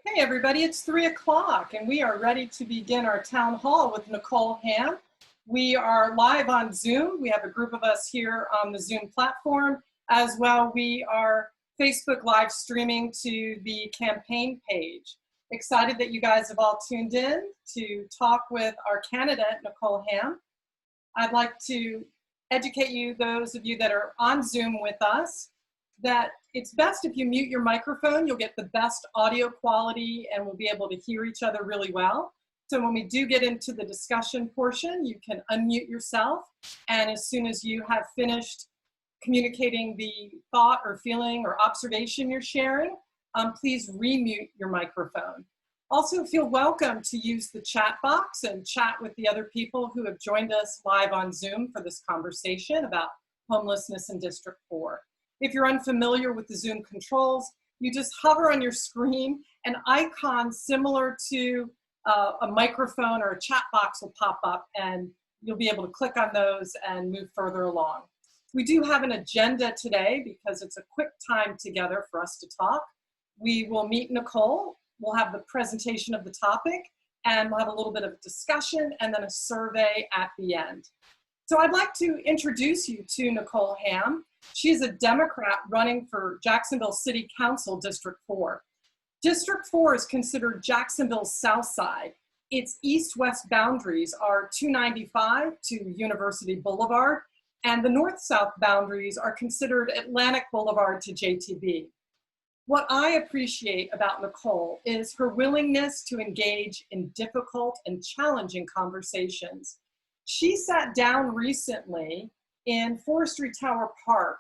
Hey everybody, it's 3 o'clock and we are ready to begin our town hall with Nicole Hamm. We are live on Zoom. We have a group of us here on the Zoom platform. As well, we are Facebook live streaming to the campaign page. Excited that you guys have all tuned in to talk with our candidate, Nicole Hamm. I'd like to educate you, those of you that are on Zoom with us, that it's best if you mute your microphone. You'll get the best audio quality and we'll be able to hear each other really well. So when we do get into the discussion portion, you can unmute yourself. And as soon as you have finished communicating the thought or feeling or observation you're sharing, please remute your microphone. Also feel welcome to use the chat box and chat with the other people who have joined us live on Zoom for this conversation about homelessness in District 4. If you're unfamiliar with the Zoom controls, you just hover on your screen. An icon similar to a microphone or a chat box will pop up and you'll be able to click on those and move further along. We do have an agenda today because it's a quick time together for us to talk. We will meet Nicole, we'll have the presentation of the topic, and we'll have a little bit of discussion and then a survey at the end. So I'd like to introduce you to Nicole Hamm. She's a Democrat running for Jacksonville City Council, District 4. District 4 is considered Jacksonville's Southside. Its east-west boundaries are 295 to University Boulevard, and the north-south boundaries are considered Atlantic Boulevard to JTB. What I appreciate about Nicole is her willingness to engage in difficult and challenging conversations. She sat down recently in Forestry Tower Park,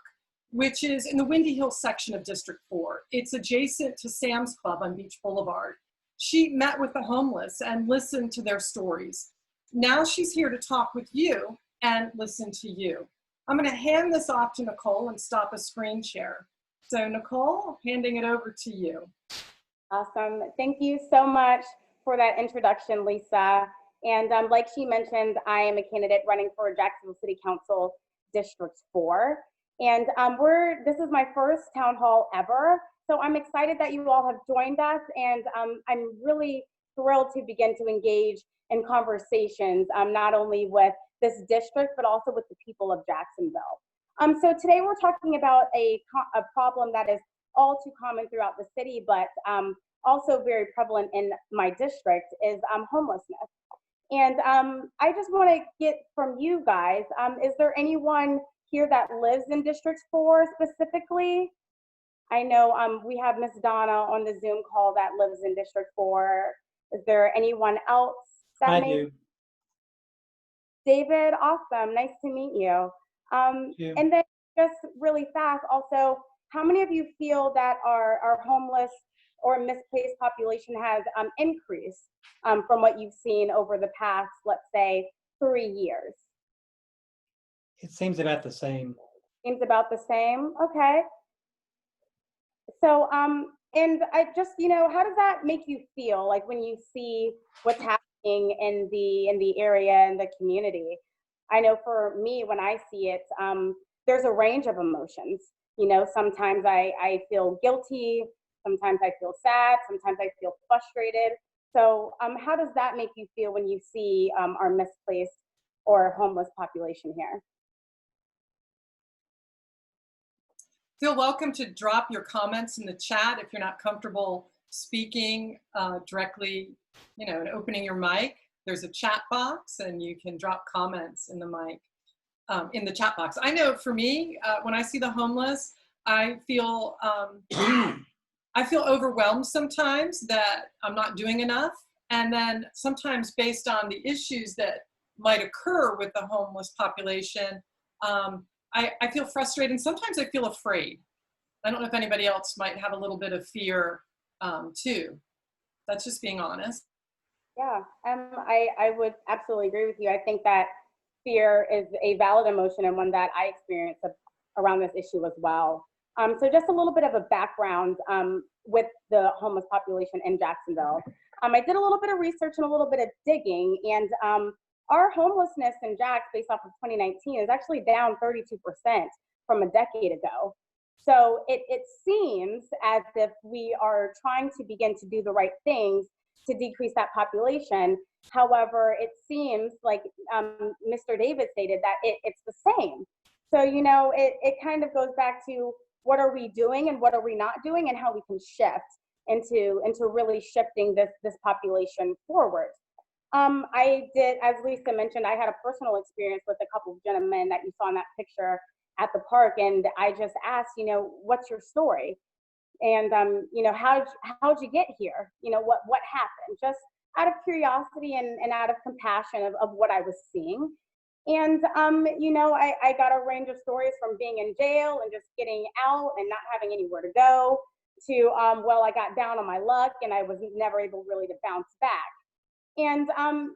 which is in the Windy Hill section of District 4. It's adjacent to Sam's Club on Beach Boulevard. She met with the homeless and listened to their stories. Now she's here to talk with you and listen to you. I'm going to hand this off to Nicole and stop a screen share. So Nicole, handing it over to you. Awesome. Thank you so much for that introduction, Lisa. And like she mentioned, I am a candidate running for Jacksonville City Council District 4. And this is my first town hall ever. So I'm excited that you all have joined us. And I'm really thrilled to begin to engage in conversations, not only with this district, but also with the people of Jacksonville. So today we're talking about a problem that is all too common throughout the city, but also very prevalent in my district is homelessness. And I just want to get from you guys, is there anyone here that lives in District 4 specifically? I know we have Miss Donna on the Zoom call that lives in District 4. Is there anyone else that I do. David, awesome, nice to meet you. And then just really fast, also, how many of you feel that our homeless or misplaced population has increased from what you've seen over the past, let's say, 3 years? It seems about the same. Seems about the same, okay. So, and I just, how does that make you feel, like when you see what's happening in the area and the community? I know for me, when I see it, there's a range of emotions. Sometimes I feel guilty, sometimes I feel sad, sometimes I feel frustrated. So how does that make you feel when you see our misplaced or homeless population here? Feel welcome to drop your comments in the chat if you're not comfortable speaking directly, and opening your mic. There's a chat box and you can drop comments in the mic, in the chat box. I know for me, when I see the homeless, I feel overwhelmed sometimes that I'm not doing enough. And then sometimes based on the issues that might occur with the homeless population, I feel frustrated and sometimes I feel afraid. I don't know if anybody else might have a little bit of fear too. That's just being honest. Yeah, I would absolutely agree with you. I think that fear is a valid emotion and one that I experience around this issue as well. So just a little bit of a background with the homeless population in Jacksonville. I did a little bit of research and a little bit of digging, and our homelessness in Jax, based off of 2019, is actually down 32% from a decade ago. So it seems as if we are trying to begin to do the right things to decrease that population. However, it seems like Mr. David stated that it's the same. So, you know, it kind of goes back to what are we doing and what are we not doing and how we can shift into really shifting this population forward. I did, as Lisa mentioned, I had a personal experience with a couple of gentlemen that you saw in that picture at the park, and I just asked, you know, what's your story? And you know, how'd you get here? You know, what happened? Just out of curiosity and out of compassion of what I was seeing. And you know, I got a range of stories from being in jail and just getting out and not having anywhere to go to well, I got down on my luck and I was never able really to bounce back. And,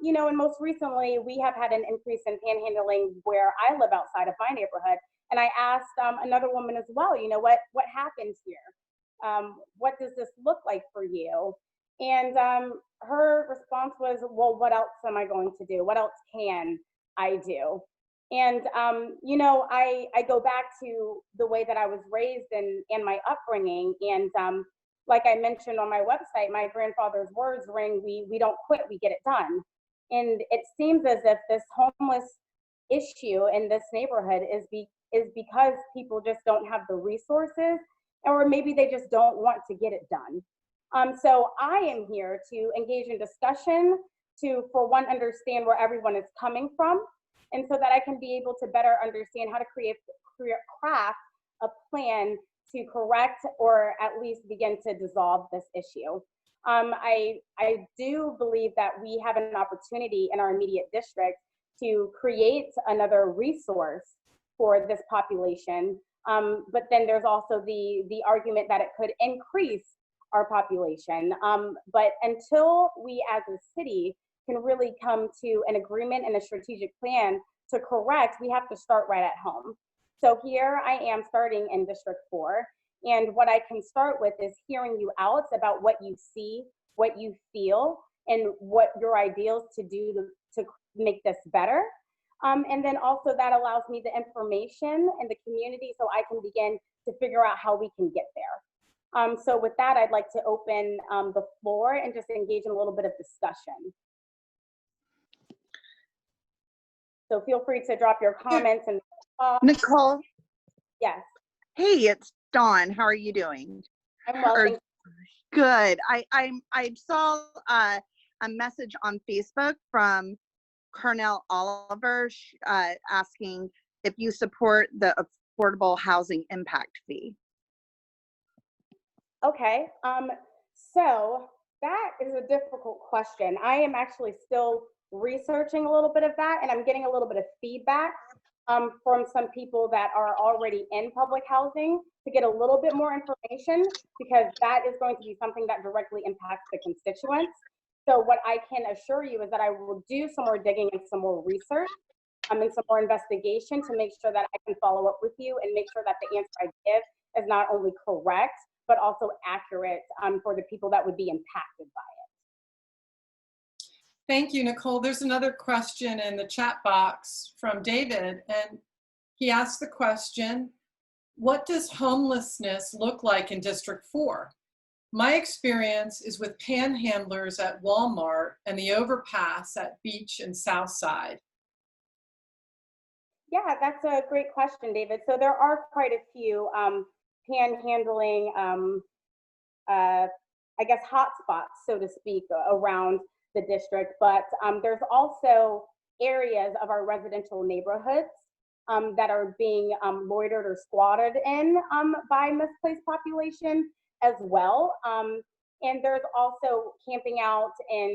you know, and most recently, we have had an increase in panhandling where I live outside of my neighborhood. And I asked another woman as well, you know, what happens here? What does this look like for you? And her response was, well, what else am I going to do? What else can I do? And, you know, I go back to the way that I was raised and my upbringing. And like I mentioned on my website, my grandfather's words ring, we don't quit, we get it done. And it seems as if this homeless issue in this neighborhood is because people just don't have the resources, or maybe they just don't want to get it done. So I am here to engage in discussion, to, for one, understand where everyone is coming from, and so that I can be able to better understand how to craft a plan to correct or at least begin to dissolve this issue. I do believe that we have an opportunity in our immediate district to create another resource for this population. But then there's also the argument that it could increase our population. But until we as a city can really come to an agreement and a strategic plan to correct, we have to start right at home. So here I am starting in District 4. And what I can start with is hearing you out about what you see, what you feel, and what your ideals to do to make this better. And then also that allows me the information and the community so I can begin to figure out how we can get there. So with that, I'd like to open the floor and just engage in a little bit of discussion. So feel free to drop your comments and Nicole. Yes. Hey, it's Dawn. How are you doing? I'm well. Thank you. Good. I saw a message on Facebook from Cornell Oliver asking if you support the affordable housing impact fee. Okay. So that is a difficult question. I am actually still researching a little bit of that, and I'm getting a little bit of feedback from some people that are already in public housing to get a little bit more information, because that is going to be something that directly impacts the constituents. So what I can assure you is that I will do some more digging and some more research and some more investigation to make sure that I can follow up with you and make sure that the answer I give is not only correct, but also accurate for the people that would be impacted by it. Thank you, Nicole. There's another question in the chat box from David, and he asked the question, what does homelessness look like in District 4? My experience is with panhandlers at Walmart and the overpass at Beach and Southside. Yeah, that's a great question, David. So there are quite a few panhandling, I guess, hotspots, so to speak, around the district, but there's also areas of our residential neighborhoods that are being loitered or squatted in by misplaced population as well. And there's also camping out in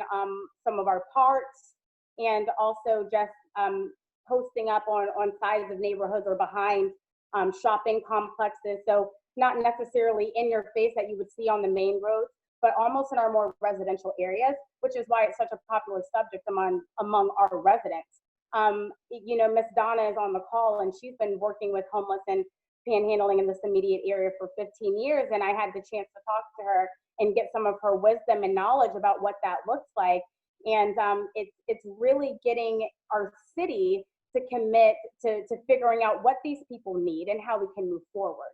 some of our parks, and also just posting up on sides of neighborhoods or behind shopping complexes. So not necessarily in your face that you would see on the main roads, but almost in our more residential areas, which is why it's such a popular subject among our residents. You know, Miss Donna is on the call, and she's been working with homeless and panhandling in this immediate area for 15 years. And I had the chance to talk to her and get some of her wisdom and knowledge about what that looks like. And it's really getting our city to commit to figuring out what these people need and how we can move forward.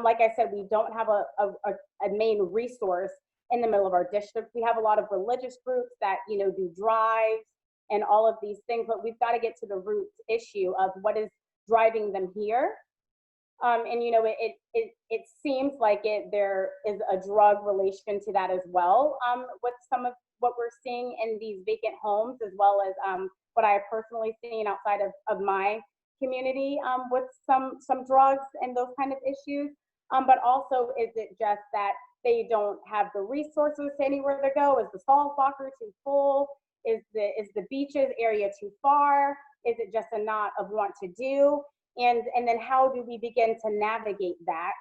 Like I said, we don't have a main resource in the middle of our district. We have a lot of religious groups that, do drives and all of these things, but we've got to get to the root issue of what is driving them here. And it seems like there is a drug relation to that as well, with some of what we're seeing in these vacant homes, as well as what I have personally seen outside of my community, with some drugs and those kind of issues. But also, is it just that they don't have the resources to anywhere to go? Is the Salzbacher too full? Is the beaches area too far? Is it just a not of want to do? And then how do we begin to navigate that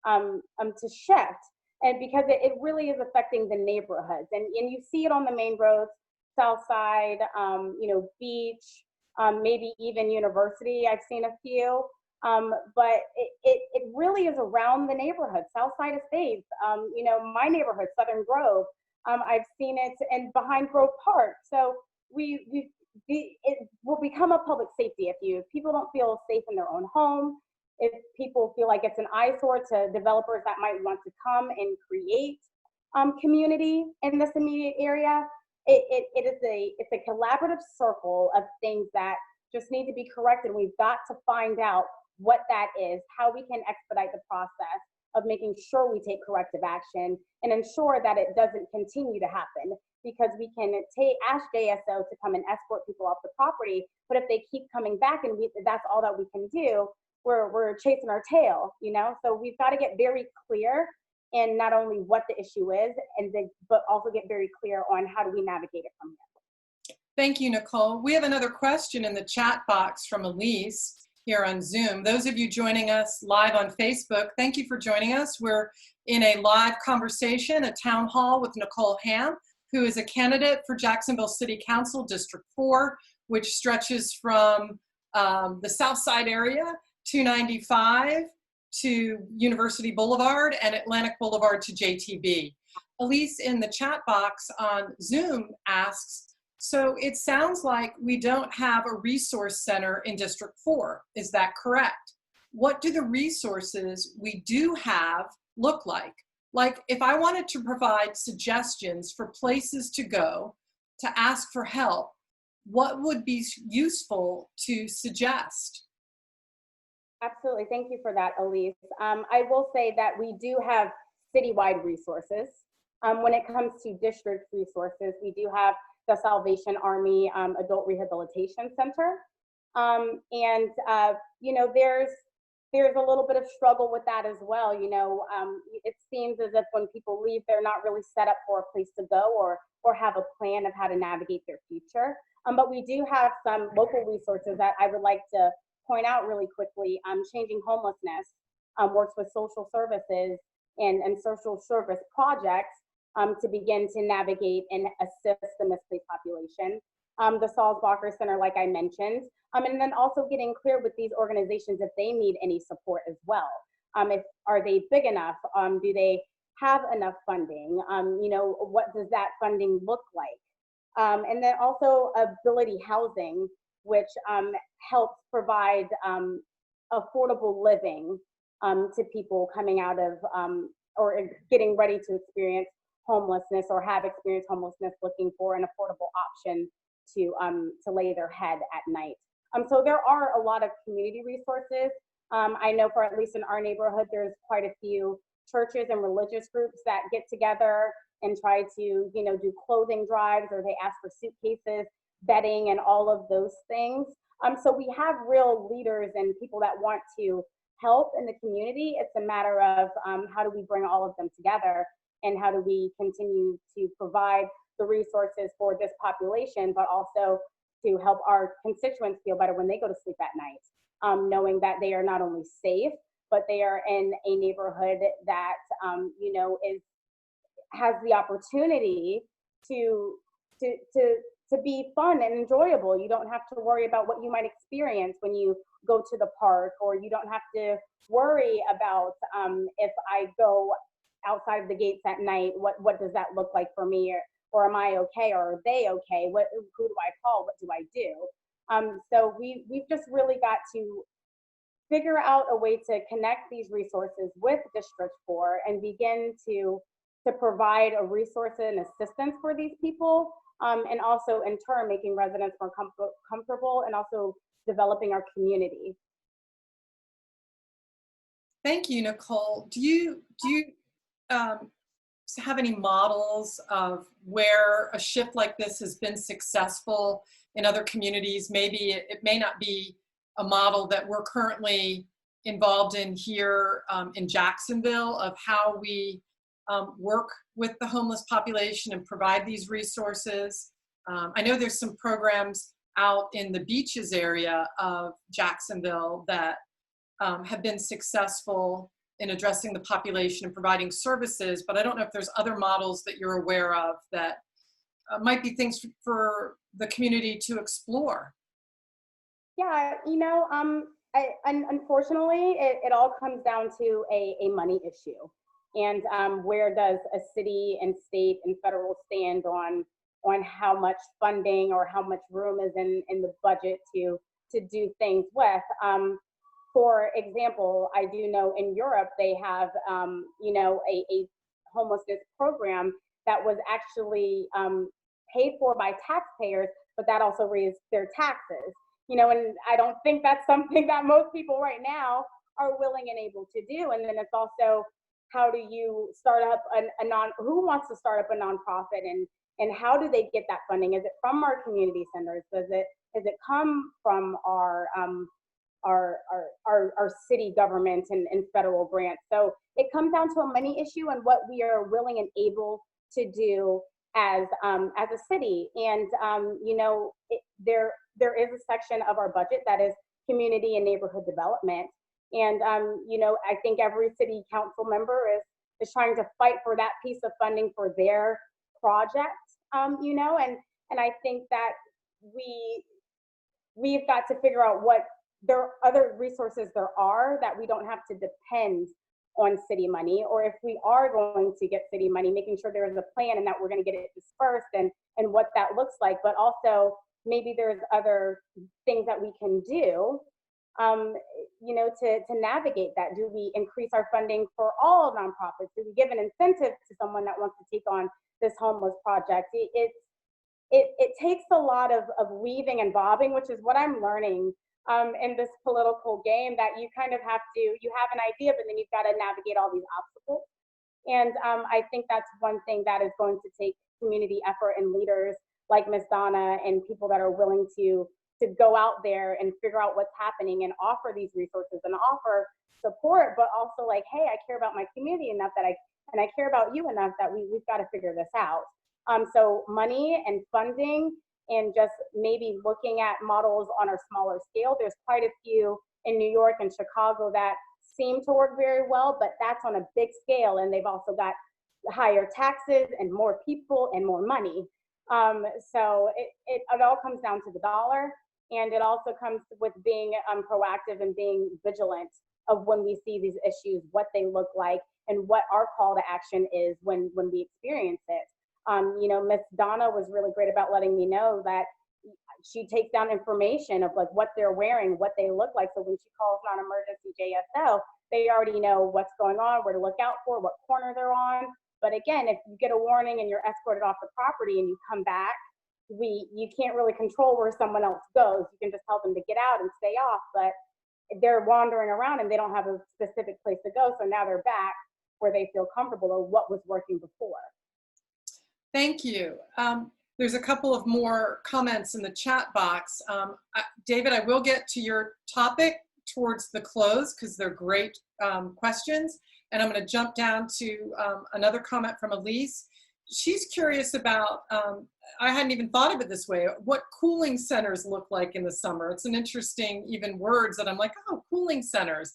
to shift? And because it really is affecting the neighborhoods, and you see it on the main roads, Southside, Beach, maybe even University. I've seen a few, but it really is around the neighborhood. Southside Estates, my neighborhood, Southern Grove. I've seen it and behind Grove Park. So it will become a public safety if people don't feel safe in their own home, if people feel like it's an eyesore to developers that might want to come and create community in this immediate area. It's a collaborative circle of things that just need to be corrected. We've got to find out what that is, how we can expedite the process of making sure we take corrective action and ensure that it doesn't continue to happen. Because we can ask JSO to come and escort people off the property, but if they keep coming back and that's all that we can do, we're chasing our tail, So we've got to get very clear in not only what the issue is, but also get very clear on how do we navigate it from there. Thank you, Nicole. We have another question in the chat box from Elise here on Zoom. Those of you joining us live on Facebook, thank you for joining us. We're in a live conversation, a town hall with Nicole Hamm, who is a candidate for Jacksonville City Council, District 4, which stretches from the Southside area, 295 to University Boulevard and Atlantic Boulevard to JTB. Elise in the chat box on Zoom asks, so it sounds like we don't have a resource center in District 4. Is that correct? What do the resources we do have look like? Like if I wanted to provide suggestions for places to go to ask for help, what would be useful to suggest? Absolutely, thank you for that, Elise. I will say that we do have citywide resources. When it comes to district resources, we do have the Salvation Army Adult Rehabilitation Center. There's a little bit of struggle with that as well. It seems as if when people leave, they're not really set up for a place to go or have a plan of how to navigate their future. But we do have some local resources that I would like to point out really quickly. Changing Homelessness works with social services and social service projects to begin to navigate and assist the misplaced population. The Salzbacher Center, like I mentioned, and then also getting clear with these organizations if they need any support as well. Are they big enough? Do they have enough funding? What does that funding look like? And then also ability housing, which helps provide affordable living to people coming out of or getting ready to experience homelessness or have experienced homelessness, looking for an affordable option to lay their head at night. So there are a lot of community resources. I know for at least in our neighborhood, there's quite a few churches and religious groups that get together and try to, do clothing drives, or they ask for suitcases, bedding, and all of those things. So we have real leaders and people that want to help in the community. It's a matter of how do we bring all of them together, and how do we continue to provide the resources for this population, but also to help our constituents feel better when they go to sleep at night, knowing that they are not only safe, but they are in a neighborhood that has the opportunity to be fun and enjoyable. You don't have to worry about what you might experience when you go to the park, or you don't have to worry about if I go outside of the gates at night, what does that look like for me, or am I okay, or are they okay? Who do I call? What do I do? So we've just really got to figure out a way to connect these resources with District 4 and begin to provide a resource and assistance for these people, and also in turn making residents more comfortable and also developing our community. Thank you, Nicole. Do you have any models of where a shift like this has been successful in other communities? Maybe it may not be a model that we're currently involved in here in Jacksonville, of how we work with the homeless population and provide these resources. I know there's some programs out in the beaches area of Jacksonville that have been successful in addressing the population and providing services, but I don't know if there's other models that you're aware of that might be things for the community to explore. Yeah, you know, unfortunately, it all comes down to a money issue. And where does a city and state and federal stand on how much funding or how much room is in the budget to do things with? For example, I do know in Europe they have, you know, a homelessness program that was actually paid for by taxpayers, but that also raised their taxes. You know, and I don't think that's something that most people right now are willing and able to do. And then it's also, how do you start up who wants to start up a nonprofit, and how do they get that funding? Is it from our community centers? Does it come from our city government and federal grants? So it comes down to a money issue and what we are willing and able to do as a city. And you know, there is a section of our budget that is community and neighborhood development. And you know, I think every city council member is trying to fight for that piece of funding for their project. You know, and I think that we've got to figure out what other resources there are that we don't have to depend on city money, or if we are going to get city money, making sure there is a plan and that we're going to get it dispersed and what that looks like. But also maybe there's other things that we can do, you know, to navigate that. Do we increase our funding for all nonprofits? Do we give an incentive to someone that wants to take on this homeless project? It takes a lot of weaving and bobbing, which is what I'm learning in this political game, that you kind of have an idea, but then you've got to navigate all these obstacles. And I think that's one thing that is going to take community effort and leaders like Miss Donna and people that are willing to go out there and figure out what's happening and offer these resources and offer support, but also like, hey, I care about my community enough that I care about you enough that we've got to figure this out. So money and funding, and just maybe looking at models on a smaller scale. There's quite a few in New York and Chicago that seem to work very well, but that's on a big scale, and they've also got higher taxes and more people and more money. So it all comes down to the dollar, and it also comes with being proactive and being vigilant of when we see these issues, what they look like, and what our call to action is when we experience it. You know, Miss Donna was really great about letting me know that she takes down information of like what they're wearing, what they look like. So when she calls non-emergency JSO, they already know what's going on, where to look out for, what corner they're on. But again, if you get a warning and you're escorted off the property and you come back, you can't really control where someone else goes. You can just tell them to get out and stay off, but they're wandering around and they don't have a specific place to go. So now they're back where they feel comfortable or what was working before. Thank you. There's a couple of more comments in the chat box. David, I will get to your topic towards the close because they're great questions. And I'm going to jump down to another comment from Elise. She's curious about, I hadn't even thought of it this way, what cooling centers look like in the summer. It's an interesting, even words that I'm like, oh, cooling centers.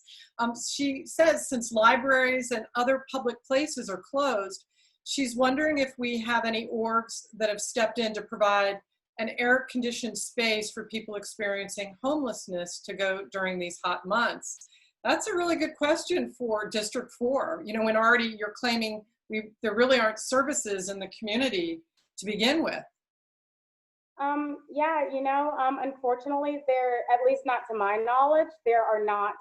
She says since libraries and other public places are closed, she's wondering if we have any orgs that have stepped in to provide an air-conditioned space for people experiencing homelessness to go during these hot months. That's a really good question for District 4. You know, when already you're claiming there really aren't services in the community to begin with. Yeah, you know, unfortunately, at least not to my knowledge, there are not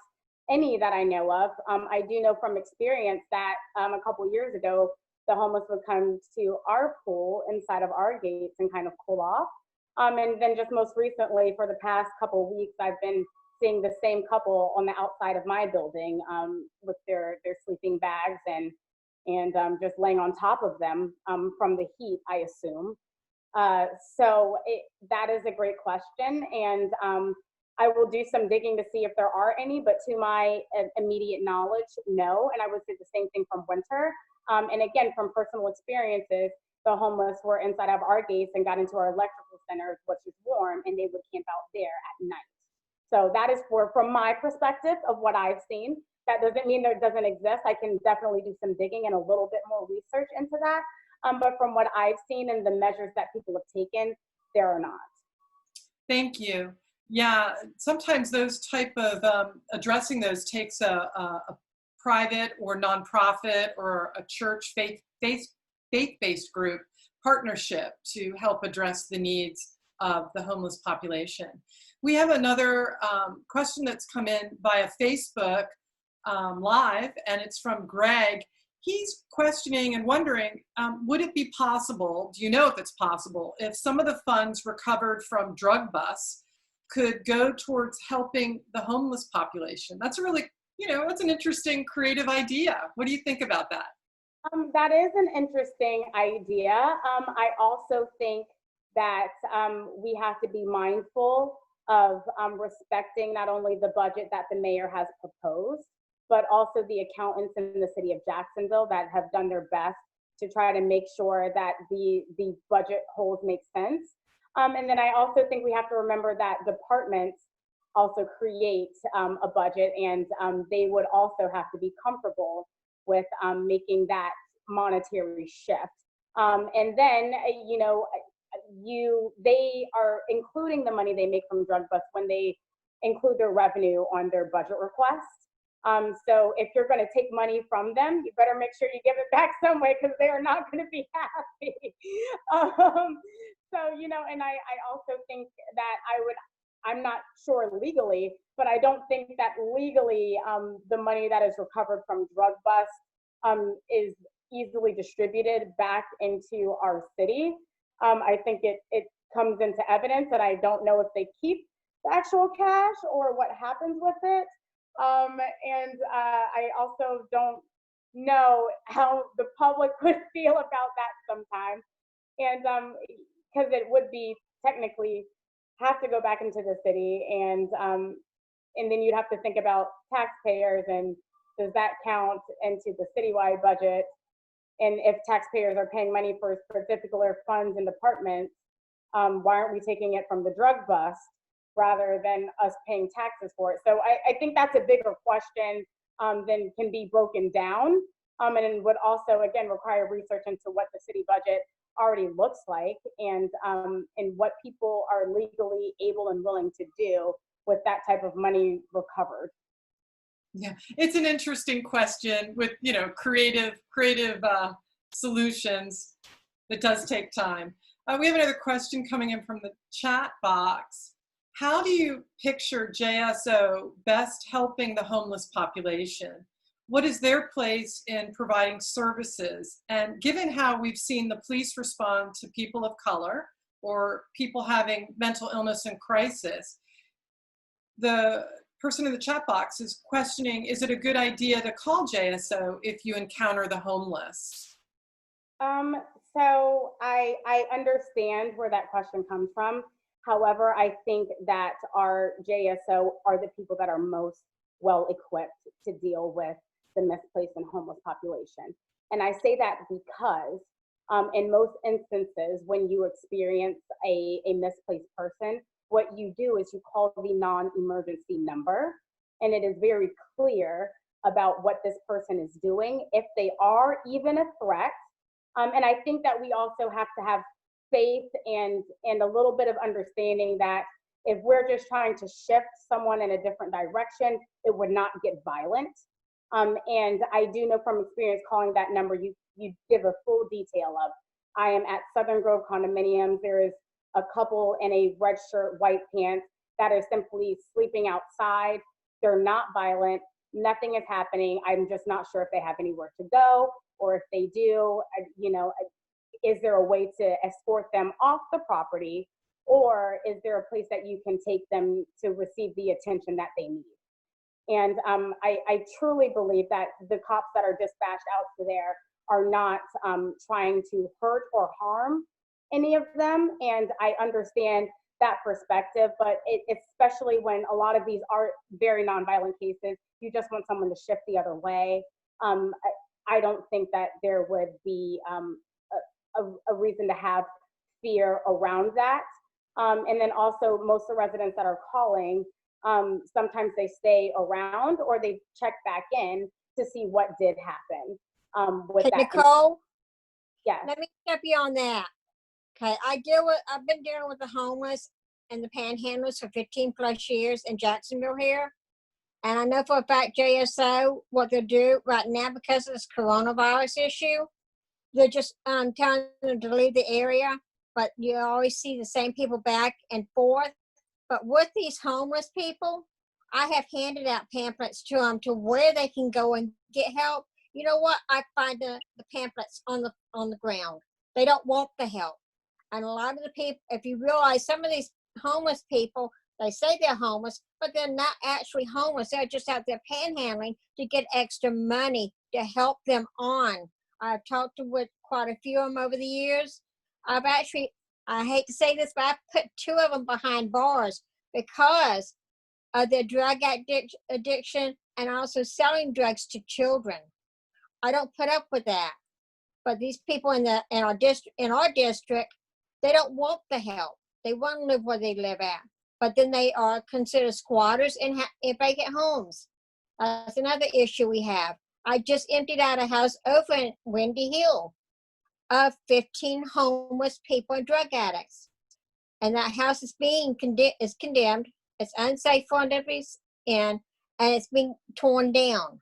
any that I know of. I do know from experience that a couple years ago, the homeless would come to our pool inside of our gates and kind of cool off. And then just most recently, for the past couple weeks, I've been seeing the same couple on the outside of my building with their sleeping bags and just laying on top of them from the heat, I assume. That is a great question, and I will do some digging to see if there are any, but to my immediate knowledge, no. And I would say the same thing from winter. And again, from personal experiences, the homeless were inside of our gates and got into our electrical centers, which is warm, and they would camp out there at night. So that is from my perspective of what I've seen. That doesn't mean that it doesn't exist. I can definitely do some digging and a little bit more research into that. But from what I've seen and the measures that people have taken, there are not. Thank you. Yeah, sometimes those type of addressing those takes a private or nonprofit or a church faith-based group partnership to help address the needs of the homeless population. We have another question that's come in via Facebook Live, and it's from Greg. He's questioning and wondering, would it be possible, do you know if it's possible, if some of the funds recovered from drug busts could go towards helping the homeless population? That's a really, that's an interesting creative idea. What do you think about that? That is an interesting idea. I also think that we have to be mindful of respecting not only the budget that the mayor has proposed, but also the accountants in the city of Jacksonville that have done their best to try to make sure that the budget holes make sense. And then I also think we have to remember that departments also create a budget, and they would also have to be comfortable with making that monetary shift. And then, they are including the money they make from drug busts when they include their revenue on their budget request. So if you're going to take money from them, you better make sure you give it back some way, because they are not going to be happy. And I also think that I'm not sure legally, but I don't think that legally the money that is recovered from drug busts is easily distributed back into our city. I think it comes into evidence, and I don't know if they keep the actual cash or what happens with it. I also don't know how the public would feel about that sometimes. And because it would be technically have to go back into the city, and then you'd have to think about taxpayers, and does that count into the citywide budget? And if taxpayers are paying money for particular funds and departments, why aren't we taking it from the drug bust rather than us paying taxes for it? So I think that's a bigger question than can be broken down, and would also, again, require research into what the city budget already looks like, and what people are legally able and willing to do with that type of money recovered. Yeah, it's an interesting question with, creative solutions that does take time. We have another question coming in from the chat box. How do you picture JSO best helping the homeless population? What is their place in providing services? And given how we've seen the police respond to people of color or people having mental illness and crisis, the person in the chat box is questioning, is it a good idea to call JSO if you encounter the homeless? So I understand where that question comes from. However, I think that our JSO are the people that are most well equipped to deal with the misplaced and homeless population. And I say that because in most instances, when you experience a misplaced person, what you do is you call the non-emergency number, and it is very clear about what this person is doing, if they are even a threat. And I think that we also have to have faith and a little bit of understanding that if we're just trying to shift someone in a different direction, it would not get violent. And I do know from experience, calling that number, you give a full detail of, I am at Southern Grove condominiums. There is a couple in a red shirt, white pants that are simply sleeping outside. They're not violent. nothing is happening. I'm just not sure if they have anywhere to go, or if they do, is there a way to escort them off the property, or is there a place that you can take them to receive the attention that they need? And I truly believe that the cops that are dispatched out to there are not trying to hurt or harm any of them. And I understand that perspective, but especially when a lot of these are very nonviolent cases, you just want someone to shift the other way. I don't think that there would be a reason to have fear around that. And then also most of the residents that are calling, sometimes they stay around or they check back in to see what did happen. With Hey, that. Nicole, Yes. let me step you on that. Okay, I've been dealing with the homeless and the panhandlers for 15 plus years in Jacksonville here. And I know for a fact JSO, what they'll do right now because of this coronavirus issue, they're just telling them to leave the area, but you always see the same people back and forth. But with these homeless people, I have handed out pamphlets to them to where they can go and get help. You know what? I find the pamphlets on the ground. They don't want the help. And a lot of the people, if you realize some of these homeless people, they say they're homeless, but they're not actually homeless. They're just out there panhandling to get extra money to help them on. I've talked with quite a few of them over the years. I hate to say this, but I've put 2 of them behind bars because of their drug addiction and also selling drugs to children. I don't put up with that. But these people in our district, they don't want the help. They want to live where they live at. But then they are considered squatters in vacant homes. That's another issue we have. I just emptied out a house over in Windy Hill of 15 homeless people and drug addicts. And that house is condemned. It's unsafe for them to be in, and it's being torn down.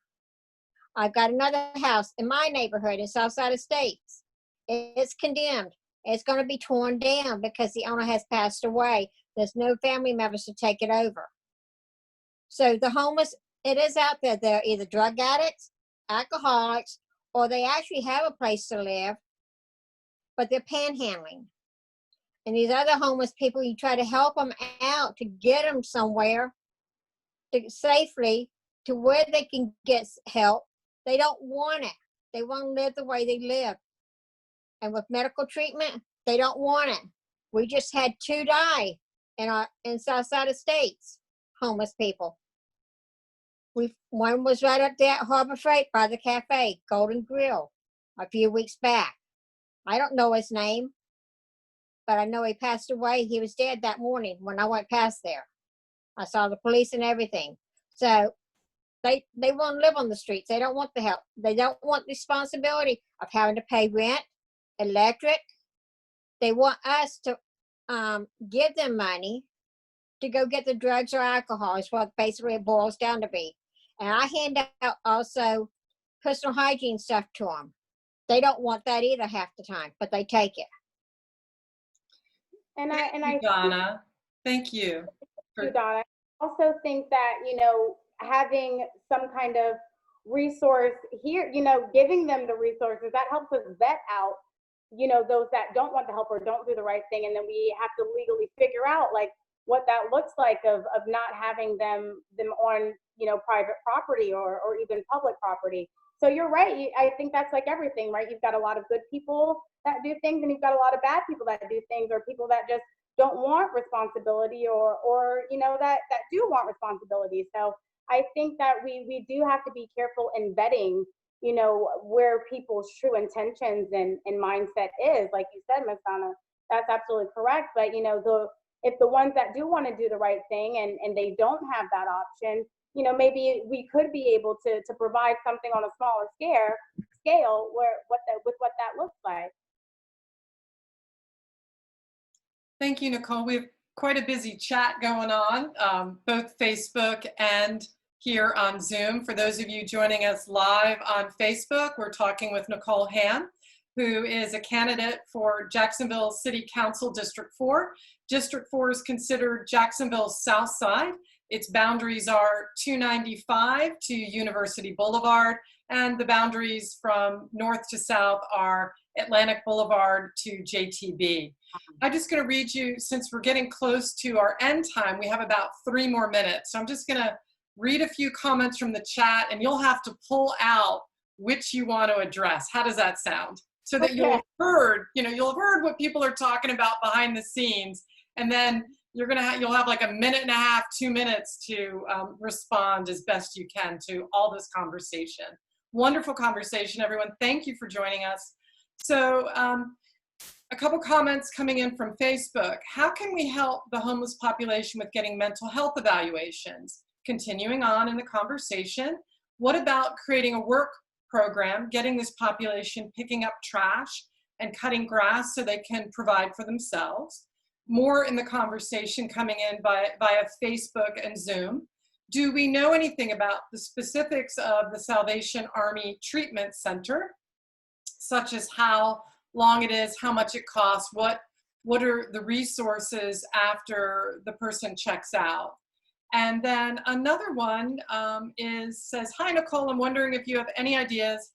I've got another house in my neighborhood in Southside Estates. It's condemned. It's going to be torn down because the owner has passed away. There's no family members to take it over. So the homeless, it is out there. They're either drug addicts, alcoholics, or they actually have a place to live, but they're panhandling. And these other homeless people, you try to help them out to get them somewhere safely to where they can get help. They don't want it. They want to live the way they live. And with medical treatment, they don't want it. We just had 2 die in Southside Estates, homeless people. One was right up there at Harbor Freight by the cafe, Golden Grill, a few weeks back. I don't know his name, but I know he passed away. He was dead that morning when I went past there. I saw the police and everything. So they want to live on the streets. They don't want the help. They don't want the responsibility of having to pay rent, electric. They want us to give them money to go get the drugs or alcohol is what basically it boils down to be. And I hand out also personal hygiene stuff to them. They don't want that either half the time, but they take it. And Thank I you, Donna. Thank you. Donna. I also think that, having some kind of resource here, giving them the resources, that helps us vet out, those that don't want the help or don't do the right thing. And then we have to legally figure out like what that looks like of not having them on, private property or even public property. So you're right. I think that's like everything, right? You've got a lot of good people that do things, and you've got a lot of bad people that do things, or people that just don't want responsibility or that do want responsibility. So I think that we do have to be careful in vetting, where people's true intentions and mindset is. Like you said, Ms. Donna, that's absolutely correct. But, if the ones that do want to do the right thing and they don't have that option, maybe we could be able to provide something on a smaller scale with what that looks like. Thank you, Nicole. We have quite a busy chat going on, both Facebook and here on Zoom. For those of you joining us live on Facebook, we're talking with Nicole Hamm, who is a candidate for Jacksonville City Council District 4. District 4 is considered Jacksonville's Southside. Its boundaries are 295 to University Boulevard, and the boundaries from north to south are Atlantic Boulevard to JTB. I'm just going to read you, since we're getting close to our end time, we have about 3 more minutes. So I'm just going to read a few comments from the chat, and you'll have to pull out which you want to address. How does that sound? So that you'll have heard, you'll have heard what people are talking about behind the scenes, and then you'll have like a minute and a half, 2 minutes to respond as best you can to all this conversation. Wonderful conversation, everyone. Thank you for joining us. So a couple comments coming in from Facebook. How can we help the homeless population with getting mental health evaluations? Continuing on in the conversation, what about creating a work program, getting this population picking up trash and cutting grass so they can provide for themselves? More in the conversation coming in via Facebook and Zoom. Do we know anything about the specifics of the Salvation Army Treatment Center, such as how long it is, how much it costs, what are the resources after the person checks out? And then another one says, hi, Nicole, I'm wondering if you have any ideas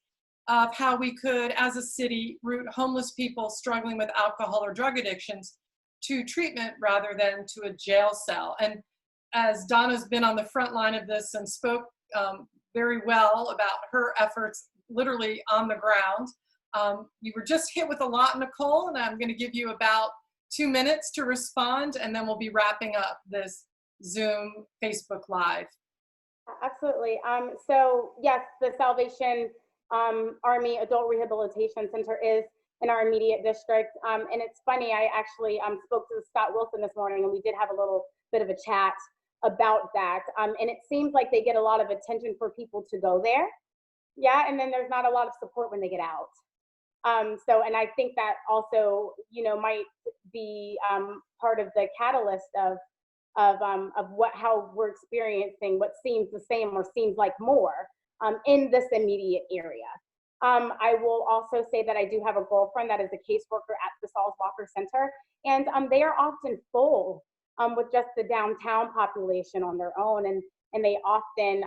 of how we could, as a city, route homeless people struggling with alcohol or drug addictions to treatment rather than to a jail cell. And as Donna's been on the front line of this and spoke very well about her efforts literally on the ground, you were just hit with a lot, Nicole, and I'm going to give you about 2 minutes to respond, and then we'll be wrapping up this Zoom, Facebook Live. Absolutely. So yes, the Salvation Army Adult Rehabilitation Center is in our immediate district. And it's funny, I actually spoke to Scott Wilson this morning, and we did have a little bit of a chat about that. And it seems like they get a lot of attention for people to go there. Yeah, and then there's not a lot of support when they get out. And I think that also, might be part of the catalyst of how we're experiencing what seems the same or seems like more in this immediate area. I will also say that I do have a girlfriend that is a caseworker at the Sauls Walker Center, and they are often full with just the downtown population on their own, and they often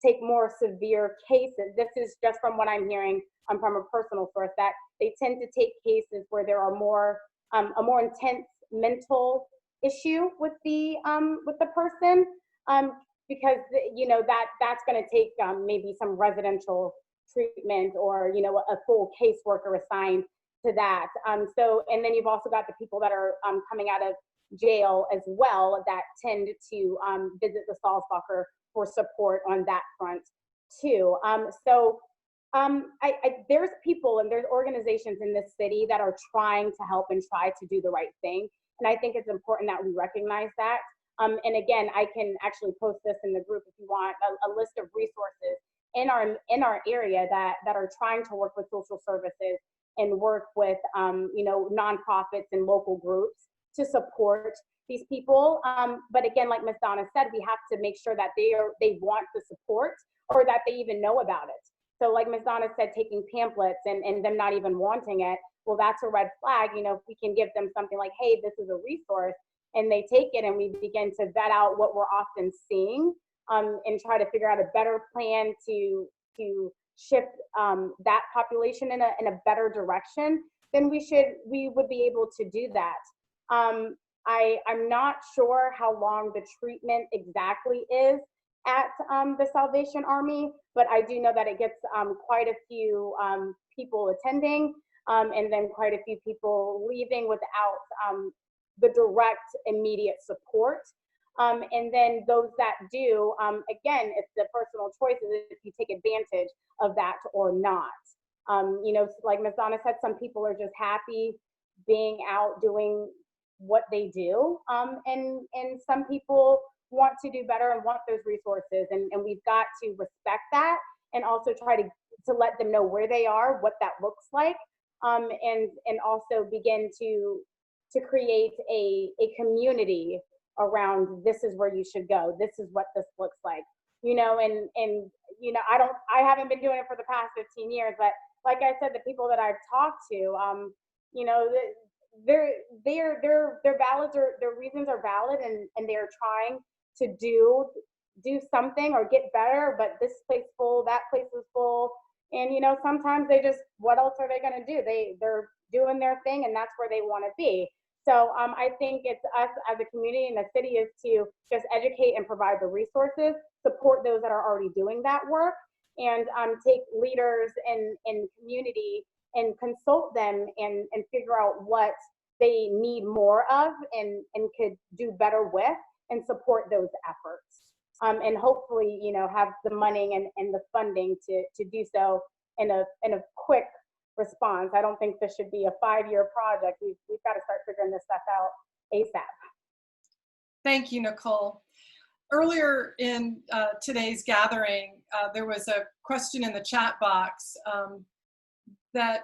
take more severe cases. This is just from what I'm hearing from a personal source, that they tend to take cases where there are a more intense mental issue with the person, because that's going to take maybe some residential treatment or a full caseworker assigned to that. And then you've also got the people that are coming out of jail as well that tend to visit the Sauls Walker for support on that front too. There's people and there's organizations in this city that are trying to help and try to do the right thing. And I think it's important that we recognize that. And again, I can actually post this in the group if you want, a list of resources in our area that are trying to work with social services and work with nonprofits and local groups to support these people. But again, like Ms. Donna said, we have to make sure that they want the support or that they even know about it. So like Ms. Donna said, taking pamphlets and them not even wanting it, well, that's a red flag. If we can give them something like, hey, this is a resource, and they take it and we begin to vet out what we're often seeing and try to figure out a better plan to shift that population in a better direction, then we would be able to do that. I'm not sure how long the treatment exactly is at the Salvation Army, but I do know that it gets quite a few people attending and then quite a few people leaving without the direct immediate support. And then those that do, again, it's the personal choice if you take advantage of that or not. Like Ms. Donna said, some people are just happy being out doing what they do. And some people want to do better and want those resources. And we've got to respect that and also try to let them know where they are, what that looks like, and also begin to create a community around this is where you should go. This is what this looks like, I haven't been doing it for the past 15 years, but like I said, the people that I've talked to, their valid, their reasons are valid and they're trying to do something or get better, but this place full, that place is full. And, you know, sometimes they just, what else are they going to do? They're doing their thing, and that's where they want to be. So I think it's us as a community and the city is to just educate and provide the resources, support those that are already doing that work, and take leaders in community and consult them and figure out what they need more of and could do better with, and support those efforts. And hopefully, you know, have the money and the funding to do so in a quick response. I don't think this should be a 5-year project. We've got to start figuring this stuff out ASAP. Thank you, Nicole. Earlier in today's gathering, there was a question in the chat box that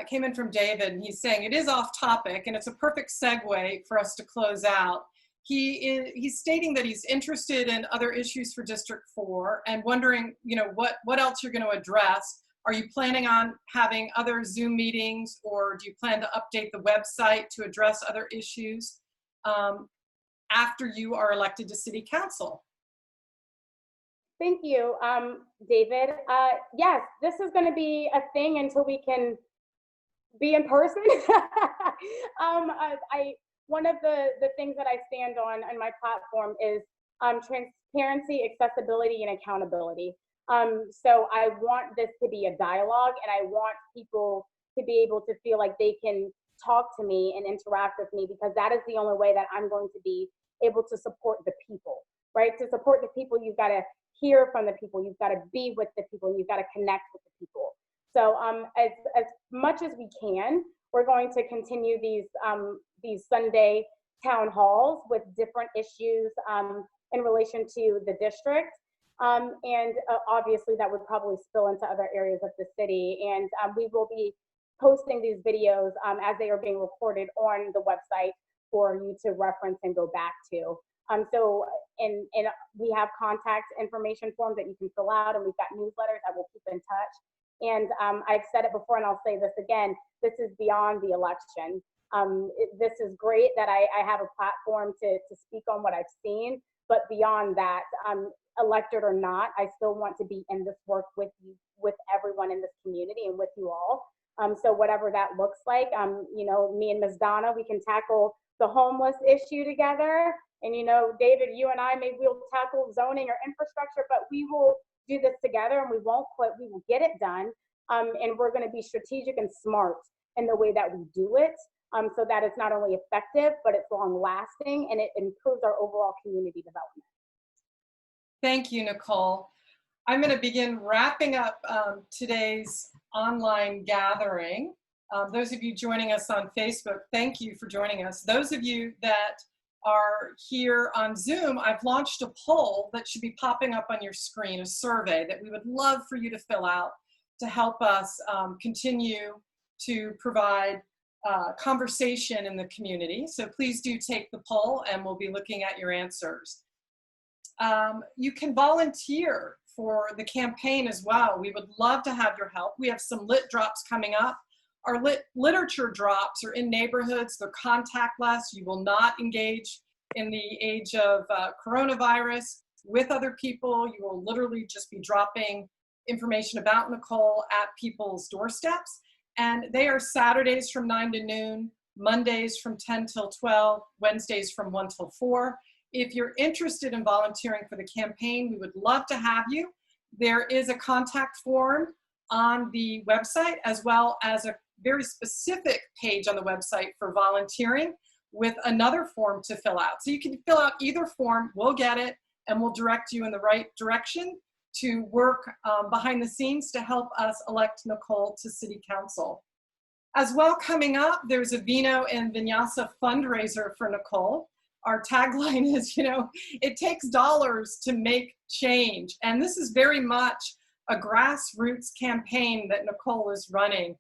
came in from David, and he's saying it is off topic, and it's a perfect segue for us to close out. He's stating that he's interested in other issues for District 4 and wondering, you know, what else you're going to address. Are you planning on having other Zoom meetings, or do you plan to update the website to address other issues after you are elected to City Council? Thank you, David. Yes, this is going to be a thing until we can be in person. One of the things that I stand on my platform is transparency, accessibility, and accountability. So I want this to be a dialogue, and I want people to be able to feel like they can talk to me and interact with me, because that is the only way that I'm going to be able to support the people, right? To support the people, you've got to hear from the people, you've got to be with the people, you've got to connect with the people. So as much as we can, we're going to continue these Sunday town halls with different issues in relation to the district. And obviously that would probably spill into other areas of the city. And we will be posting these videos as they are being recorded on the website for you to reference and go back to. So we have contact information forms that you can fill out, and we've got newsletters that will keep in touch. And I've said it before, and I'll say this again, this is beyond the election. This is great that I have a platform to speak on what I've seen, but beyond that, elected or not, I still want to be in this work with you, with everyone in this community and with you all. So whatever that looks like, you know, me and Ms. Donna, we can tackle the homeless issue together. And, you know, David, you and I, maybe we'll tackle zoning or infrastructure, but we will do this together, and we won't quit. We will get it done. And we're going to be strategic and smart in the way that we do it, so that it's not only effective, but it's long lasting, and it improves our overall community development. Thank you, Nicole. I'm going to begin wrapping up today's online gathering. Those of you joining us on Facebook, thank you for joining us. Those of you that are here on Zoom, I've launched a poll that should be popping up on your screen, a survey that we would love for you to fill out to help us continue to provide conversation in the community. So please do take the poll, and we'll be looking at your answers. You can volunteer for the campaign as well. We would love to have your help. We have some lit drops coming up. Our literature drops are in neighborhoods. They're contactless. You will not engage in the age of coronavirus with other people. You will literally just be dropping information about Nicole at people's doorsteps. And they are Saturdays from 9 to noon, Mondays from 10 till 12, Wednesdays from 1 till 4. If you're interested in volunteering for the campaign, we would love to have you. There is a contact form on the website, as well as a very specific page on the website for volunteering with another form to fill out. So you can fill out either form, we'll get it, and we'll direct you in the right direction to work behind the scenes to help us elect Nicole to City Council. As well, coming up, there's a Vino and Vinyasa fundraiser for Nicole. Our tagline is, you know, it takes dollars to make change. And this is very much a grassroots campaign that Nicole is running.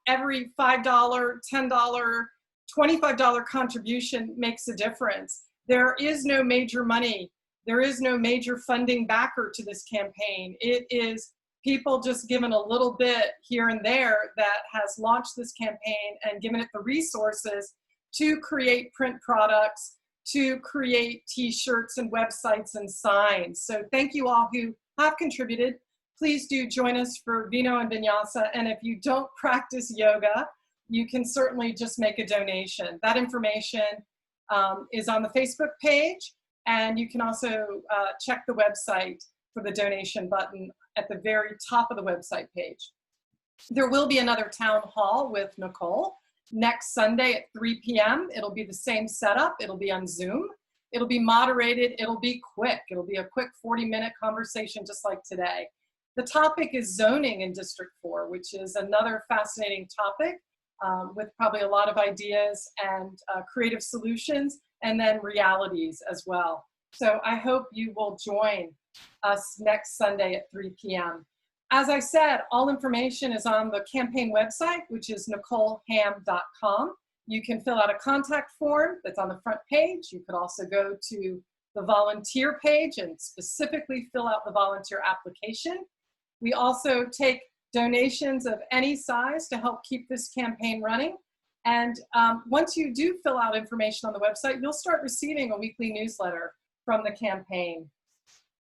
Every $5, $10, $25 contribution makes a difference. There is no major money. There is no major funding backer to this campaign. It is people just given a little bit here and there that has launched this campaign and given it the resources to create print products, to create t-shirts and websites and signs. So thank you all who have contributed. Please do join us for Vino and Vinyasa. And if you don't practice yoga, you can certainly just make a donation. That information is on the Facebook page, and you can also check the website for the donation button at the very top of the website page. There will be another town hall with Nicole next Sunday at 3 p.m. It'll be the same setup. It'll be on Zoom. It'll be moderated. It'll be quick. It'll be a quick 40-minute conversation just like today. The topic is zoning in District 4, which is another fascinating topic with probably a lot of ideas and creative solutions, and then realities as well. So I hope you will join us next Sunday at 3 p.m. As I said, all information is on the campaign website, which is NicoleHamm.com. You can fill out a contact form that's on the front page. You could also go to the volunteer page and specifically fill out the volunteer application. We also take donations of any size to help keep this campaign running. And once you do fill out information on the website, you'll start receiving a weekly newsletter from the campaign.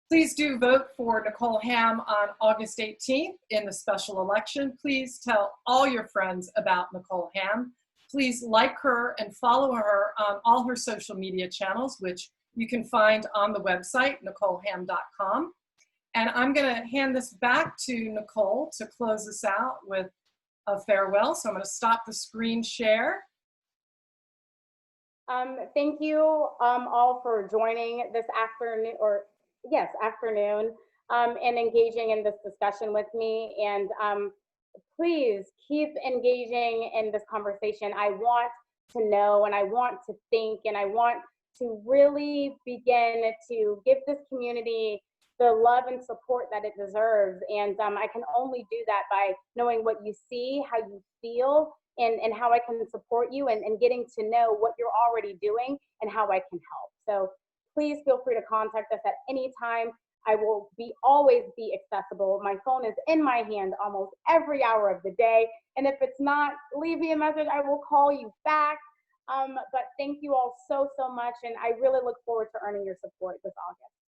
Please do vote for Nicole Hamm on August 18th in the special election. Please tell all your friends about Nicole Hamm. Please like her and follow her on all her social media channels, which you can find on the website, NicoleHamm.com. And I'm going to hand this back to Nicole to close this out with a farewell. So I'm going to stop the screen share. Thank you all for joining this afternoon, and engaging in this discussion with me. And please keep engaging in this conversation. I want to know, and I want to think, and I want to really begin to give this community the love and support that it deserves. And I can only do that by knowing what you see, how you feel, and how I can support you, and getting to know what you're already doing and how I can help. So please feel free to contact us at any time. I will always be accessible. My phone is in my hand almost every hour of the day. And if it's not, leave me a message. I will call you back. But thank you all so much. And I really look forward to earning your support this August.